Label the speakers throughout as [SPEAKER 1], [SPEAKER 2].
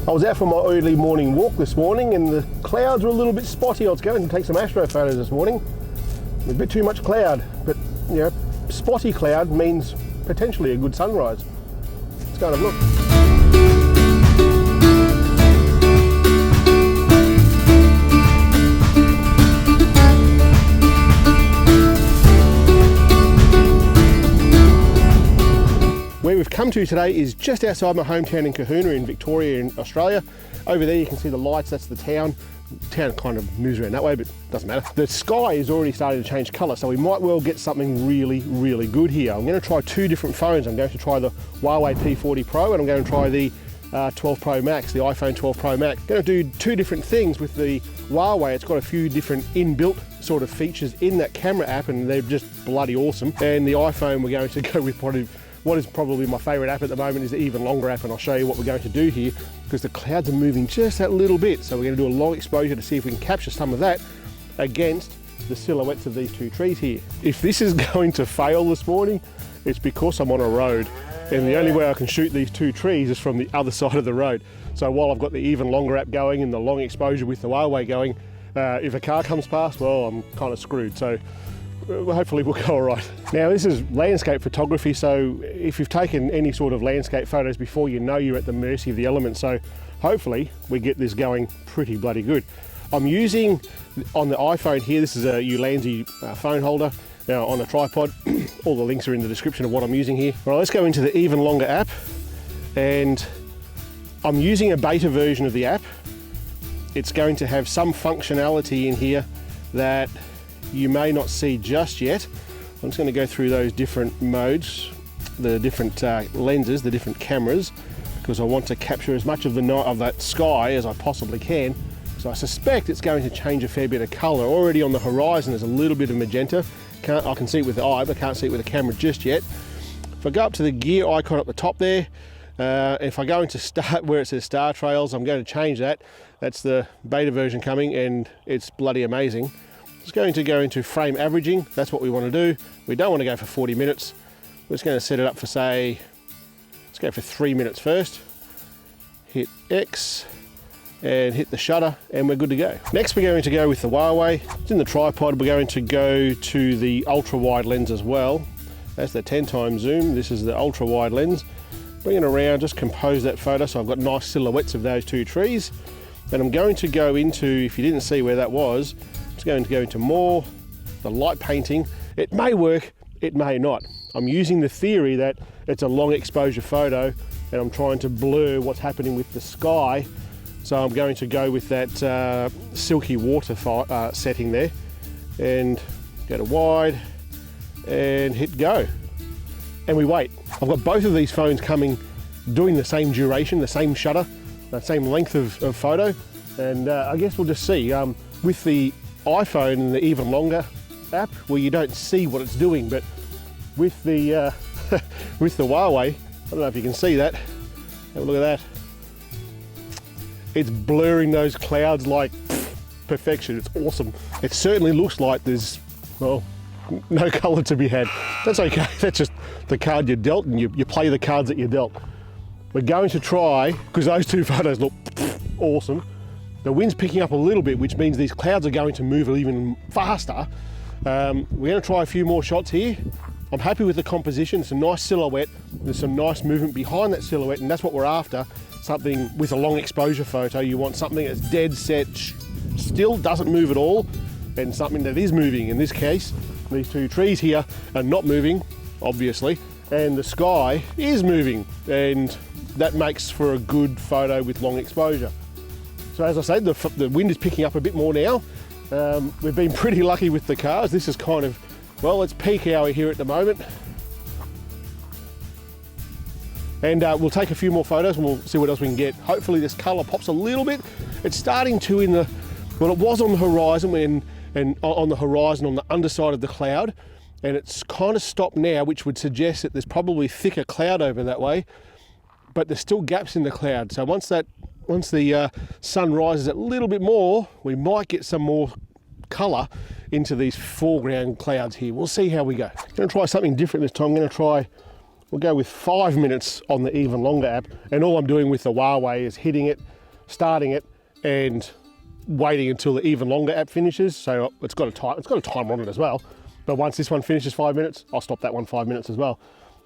[SPEAKER 1] I was out for my early morning walk this morning and the clouds were a little bit spotty. I was going to take some astro photos this morning. A bit too much cloud, but you know, spotty cloud means potentially a good sunrise. Let's go and have a look. Where we've come to today is just outside my hometown in Kahuna in Victoria in Australia. Over there you can see the lights, that's the town. The town kind of moves around that way, but it doesn't matter. The sky is already starting to change colour, so we might well get something really, really good here. I'm going to try two different phones. I'm going to try the Huawei P40 Pro and I'm going to try the 12 Pro Max, the iPhone 12 Pro Max. I'm going to do two different things with the Huawei. It's got a few different inbuilt sort of features in that camera app and they're just bloody awesome. And the iPhone, we're going to go with what is probably my favourite app at the moment is the Even Longer app, and I'll show you what we're going to do here because the clouds are moving just that little bit. So we're going to do a long exposure to see if we can capture some of that against the silhouettes of these two trees here. If this is going to fail this morning, it's because I'm on a road and the only way I can shoot these two trees is from the other side of the road. So while I've got the Even Longer app going and the long exposure with the Huawei going, if a car comes past, well, I'm kind of screwed. So hopefully we'll go all right. Now this is landscape photography, so if you've taken any sort of landscape photos before, you know you're at the mercy of the elements, so hopefully we get this going pretty bloody good. I'm using, on the iPhone here, this is a Ulanzi phone holder, now on a tripod. All the links are in the description of what I'm using here. All right, let's go into the Even Longer app, and I'm using a beta version of the app. It's going to have some functionality in here that you may not see just yet. I'm just going to go through those different modes, the different lenses, the different cameras, because I want to capture as much of that sky as I possibly can. So I suspect it's going to change a fair bit of colour. Already on the horizon there's a little bit of magenta. I can see it with the eye, but I can't see it with the camera just yet. If I go up to the gear icon at the top there, if I go into start where it says Star Trails, I'm going to change that. That's the beta version coming and it's bloody amazing. It's going to go into frame averaging. That's what we want to do. We don't want to go for 40 minutes. We're just going to set it up for, say, let's go for 3 minutes first. Hit X and hit the shutter and we're good to go. Next we're going to go with the Huawei. It's in the tripod. We're going to go to the ultra wide lens as well. That's the 10 times zoom. This is the ultra wide lens. Bring it around, just compose that photo so I've got nice silhouettes of those two trees. And I'm going to go into, if you didn't see where that was, it's going to go into more, the light painting. It may work, it may not. I'm using the theory that it's a long exposure photo and I'm trying to blur what's happening with the sky. So I'm going to go with that silky water setting there and go to wide and hit go. And we wait. I've got both of these phones coming, doing the same duration, the same shutter, the same length of photo. And I guess we'll just see. With the iPhone and the Even Longer app, where you don't see what it's doing, but with the with the Huawei, I don't know if you can see that. Have a look at that. It's blurring those clouds like perfection. It's awesome. It certainly looks like there's, well, no colour to be had. That's okay. That's just the card you're dealt, and you play the cards that you're dealt. We're going to try, because those two photos look awesome. The wind's picking up a little bit, which means these clouds are going to move even faster. We're going to try a few more shots here. I'm happy with the composition. It's a nice silhouette. There's some nice movement behind that silhouette, and that's what we're after. Something with a long exposure photo. You want something that's dead set, still doesn't move at all, and something that is moving. In this case, these two trees here are not moving, obviously, and the sky is moving, and that makes for a good photo with long exposure. So as I said, the wind is picking up a bit more now. We've been pretty lucky with the cars. This is kind of, well, it's peak hour here at the moment. And we'll take a few more photos and we'll see what else we can get. Hopefully this colour pops a little bit. It's starting to well, it was on the horizon on the underside of the cloud, and it's kind of stopped now, which would suggest that there's probably thicker cloud over that way, but there's still gaps in the cloud. So once the sun rises a little bit more, we might get some more colour into these foreground clouds here. We'll see how we go. I'm going to try something different this time. We'll go with 5 minutes on the Even Longer app, and all I'm doing with the Huawei is hitting it starting it and waiting until the even longer app finishes. So it's got a timer on it as well. But once this one finishes 5 minutes, I'll stop that one 5 minutes as well.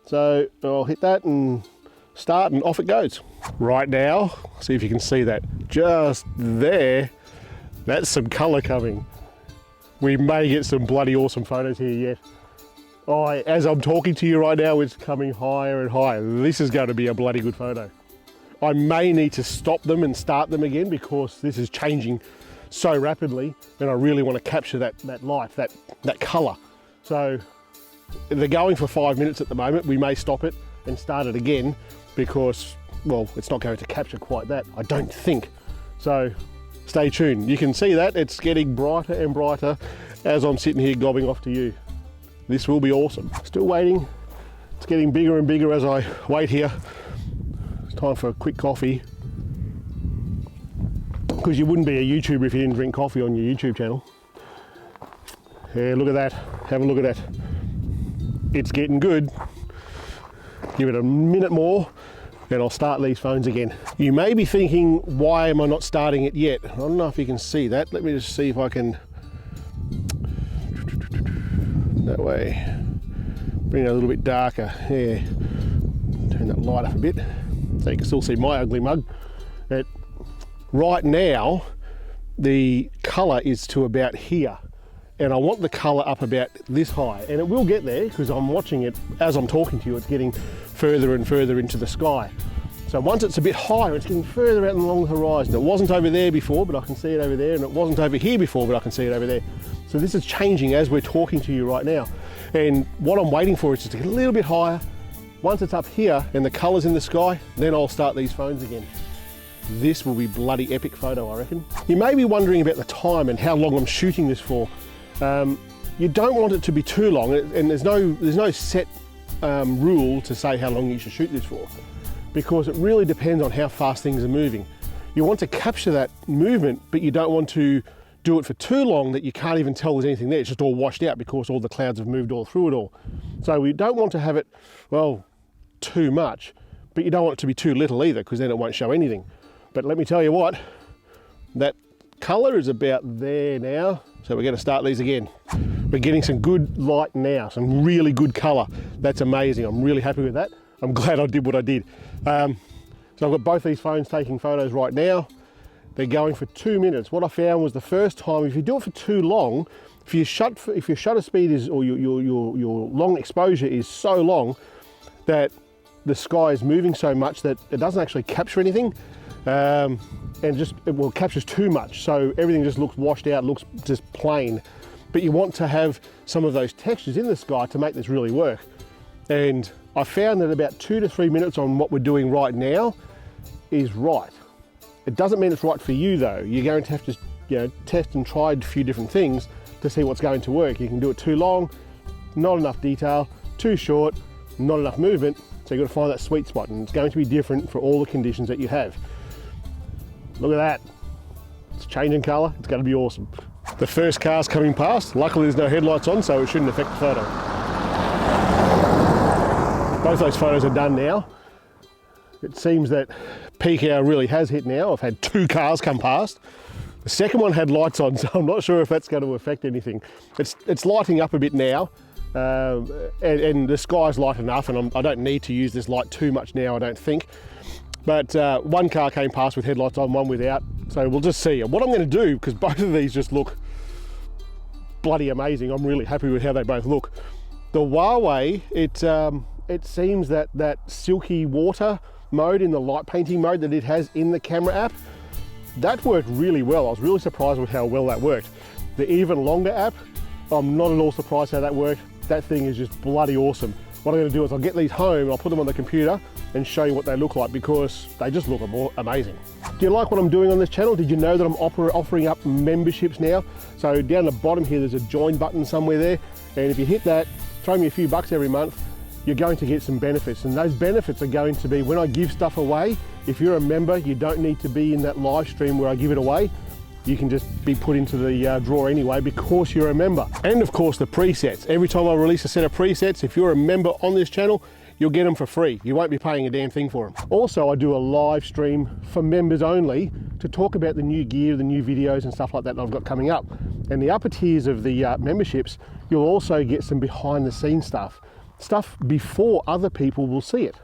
[SPEAKER 1] So I'll hit that and start, and off it goes. Right now, see if you can see that. Just there, that's some color coming. We may get some bloody awesome photos here yet. Oh, as I'm talking to you right now, it's coming higher and higher. This is going to be a bloody good photo. I may need to stop them and start them again because this is changing so rapidly, and I really want to capture that light, that color. So they're going for 5 minutes at the moment. We may stop it and start it again because, well, it's not going to capture quite that, I don't think. So stay tuned. You can see that it's getting brighter and brighter as I'm sitting here gobbing off to you. This will be awesome. Still waiting. It's getting bigger and bigger as I wait here. It's time for a quick coffee. Because you wouldn't be a YouTuber if you didn't drink coffee on your YouTube channel. Yeah, look at that. Have a look at that. It's getting good. Give it a minute more, then I'll start these phones again. You may be thinking, why am I not starting it yet? I don't know if you can see that. Let me just see if I can, that way, bring it a little bit darker. Yeah, turn that light up a bit so you can still see my ugly mug. Right now, the color is to about here. And I want the color up about this high, and it will get there because I'm watching it as I'm talking to you. It's getting further and further into the sky. So once it's a bit higher, it's getting further out along the horizon. It wasn't over there before, but I can see it over there, and it wasn't over here before, but I can see it over there. So this is changing as we're talking to you right now. And what I'm waiting for is just to get a little bit higher. Once it's up here and the color's in the sky, then I'll start these phones again. This will be bloody epic photo, I reckon. You may be wondering about the time and how long I'm shooting this for. You don't want it to be too long, and there's no set rule to say how long you should shoot this for, because it really depends on how fast things are moving. You want to capture that movement, but you don't want to do it for too long that you can't even tell there's anything there. It's just all washed out because all the clouds have moved all through it all. So we don't want to have it, well, too much, but you don't want it to be too little either, because then it won't show anything. But let me tell you what, that color is about there now. So we're going to start these again. We're getting some good light now, some really good color. That's amazing. I'm really happy with that. I'm glad I did what I did. So I've got both these phones taking photos right now. They're going for 2 minutes. What I found was the first time, if you do it for too long, if your shutter speed is, or your long exposure is so long that the sky is moving so much that it doesn't actually capture anything. And it captures too much, so everything just looks washed out, looks just plain. But you want to have some of those textures in the sky to make this really work. And I found that about 2 to 3 minutes on what we're doing right now is right. It doesn't mean it's right for you though. You're going to have to test and try a few different things to see what's going to work. You can do it too long, not enough detail, too short, not enough movement. So you've got to find that sweet spot, and it's going to be different for all the conditions that you have. Look at that. It's changing color. It's going to be awesome. The first car's coming past. Luckily there's no headlights on, so it shouldn't affect the photo. Both those photos are done now. It seems that peak hour really has hit now. I've had 2 cars come past. The second one had lights on, so I'm not sure if that's going to affect anything. It's lighting up a bit now, and the sky's light enough, and I don't need to use this light too much now, I don't think. But one car came past with headlights on, one without. So we'll just see. And what I'm going to do, because both of these just look bloody amazing. I'm really happy with how they both look. The Huawei, it seems that silky water mode in the light painting mode that it has in the camera app, that worked really well. I was really surprised with how well that worked. The even longer app, I'm not at all surprised how that worked. That thing is just bloody awesome. What I'm going to do is I'll get these home, I'll put them on the computer and show you what they look like, because they just look amazing. Do you like what I'm doing on this channel? Did you know that I'm offering up memberships now? So down the bottom here, there's a join button somewhere there. And if you hit that, throw me a few bucks every month, you're going to get some benefits. And those benefits are going to be when I give stuff away. If you're a member, you don't need to be in that live stream where I give it away. You can just be put into the draw anyway because you're a member. And of course the presets. Every time I release a set of presets, if you're a member on this channel, you'll get them for free. You won't be paying a damn thing for them. Also, I do a live stream for members only to talk about the new gear, the new videos and stuff like that I've got coming up. And the upper tiers of the memberships, you'll also get some behind the scenes stuff before other people will see it.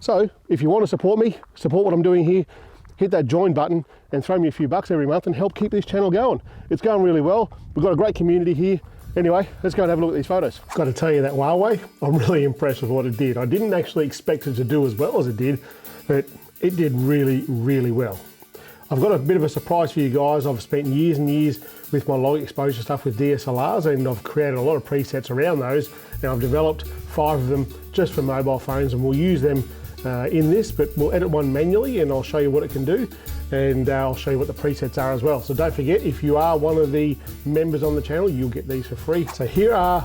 [SPEAKER 1] So if you want to support me, support what I'm doing here, hit that join button and throw me a few bucks every month and help keep this channel going. It's going really well. We've got a great community here. Anyway, let's go and have a look at these photos. Got to tell you that Huawei, I'm really impressed with what it did. I didn't actually expect it to do as well as it did, but it did really, really well. I've got a bit of a surprise for you guys. I've spent years and years with my long exposure stuff with DSLRs, and I've created a lot of presets around those, and I've developed 5 of them just for mobile phones, and we'll use them in this, but we'll edit one manually and I'll show you what it can do, and I'll show you what the presets are as well. So don't forget, if you are one of the members on the channel, you'll get these for free. So here are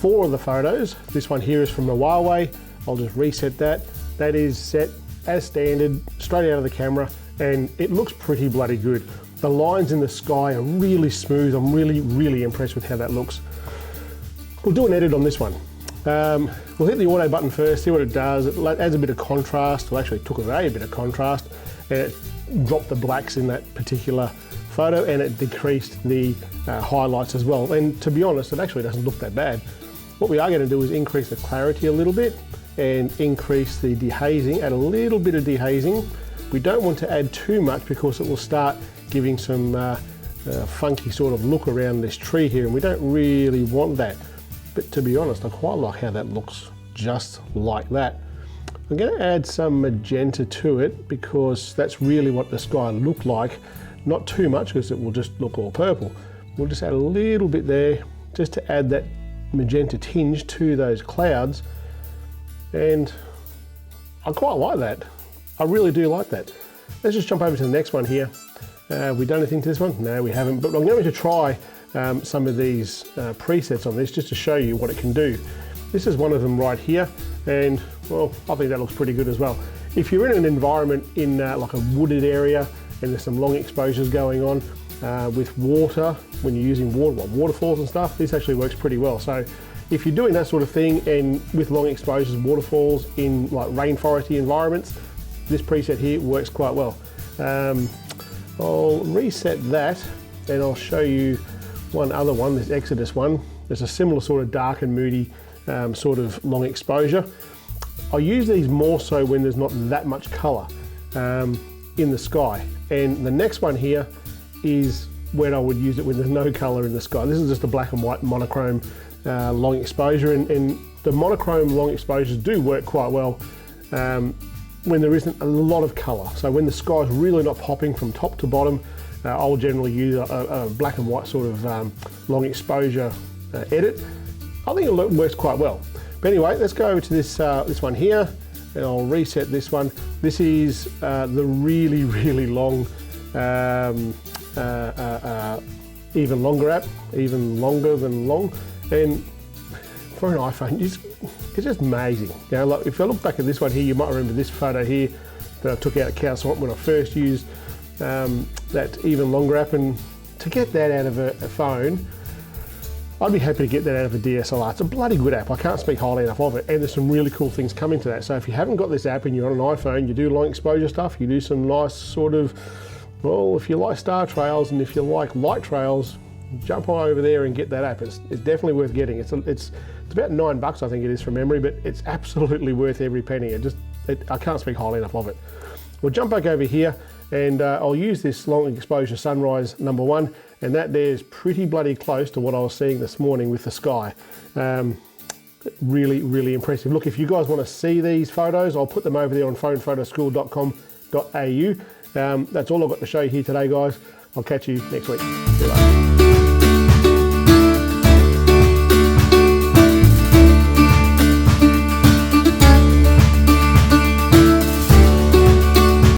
[SPEAKER 1] 4 of the photos. This one here is from the Huawei. I'll just reset that. That is set as standard, straight out of the camera, and it looks pretty bloody good. The lines in the sky are really smooth. I'm really, really impressed with how that looks. We'll do an edit on this one. We'll hit the auto button first, see what it does. It adds a bit of contrast. Well, actually took away a bit of contrast, and it dropped the blacks in that particular photo, and it decreased the highlights as well. And to be honest, it actually doesn't look that bad. What we are going to do is increase the clarity a little bit and increase the dehazing, add a little bit of dehazing. We don't want to add too much because it will start giving some funky sort of look around this tree here, and we don't really want that. But to be honest, I quite like how that looks just like that. I'm going to add some magenta to it because that's really what the sky looked like. Not too much because it will just look all purple. We'll just add a little bit there just to add that magenta tinge to those clouds. And I quite like that. I really do like that. Let's just jump over to the next one here. Have we done anything to this one? No, we haven't, but I'm going to try some of these presets on this just to show you what it can do. This is one of them right here, and well, I think that looks pretty good as well. If you're in an environment in like a wooded area and there's some long exposures going on with water, when you're using waterfalls and stuff, this actually works pretty well. So if you're doing that sort of thing and with long exposures, waterfalls in like rainforesty environments, this preset here works quite well. I'll reset that and I'll show you one other one, this Exodus one. There's a similar sort of dark and moody sort of long exposure. I use these more so when there's not that much color in the sky. And the next one here is when I would use it when there's no color in the sky. This is just a black and white monochrome long exposure, and the monochrome long exposures do work quite well when there isn't a lot of color. So when the sky is really not popping from top to bottom, I'll generally use a black and white sort of long exposure edit. I think it works quite well. But anyway, let's go over to this one here, and I'll reset this one. This is the really, really long, even longer app, even longer than long. And for an iPhone, it's just amazing. You know, like if I look back at this one here, you might remember this photo here that I took out at Cow Swamp when I first used that even longer app, and to get that out of a phone, I'd be happy to get that out of a DSLR. It's a bloody good app. I can't speak highly enough of it, and there's some really cool things coming to that. So if you haven't got this app and you're on an iPhone, you do long exposure stuff, you do some nice sort of, well, if you like star trails and if you like light trails, jump on over there and get that app. It's definitely worth getting. It's about $9, I think it is from memory, but it's absolutely worth every penny. I can't speak highly enough of it. We'll jump back over here, and I'll use this long exposure sunrise #1, and that there is pretty bloody close to what I was seeing this morning with the sky. Really, really impressive. Look, if you guys want to see these photos, I'll put them over there on phonephotoschool.com.au. That's all I've got to show you here today, guys. I'll catch you next week. See you later.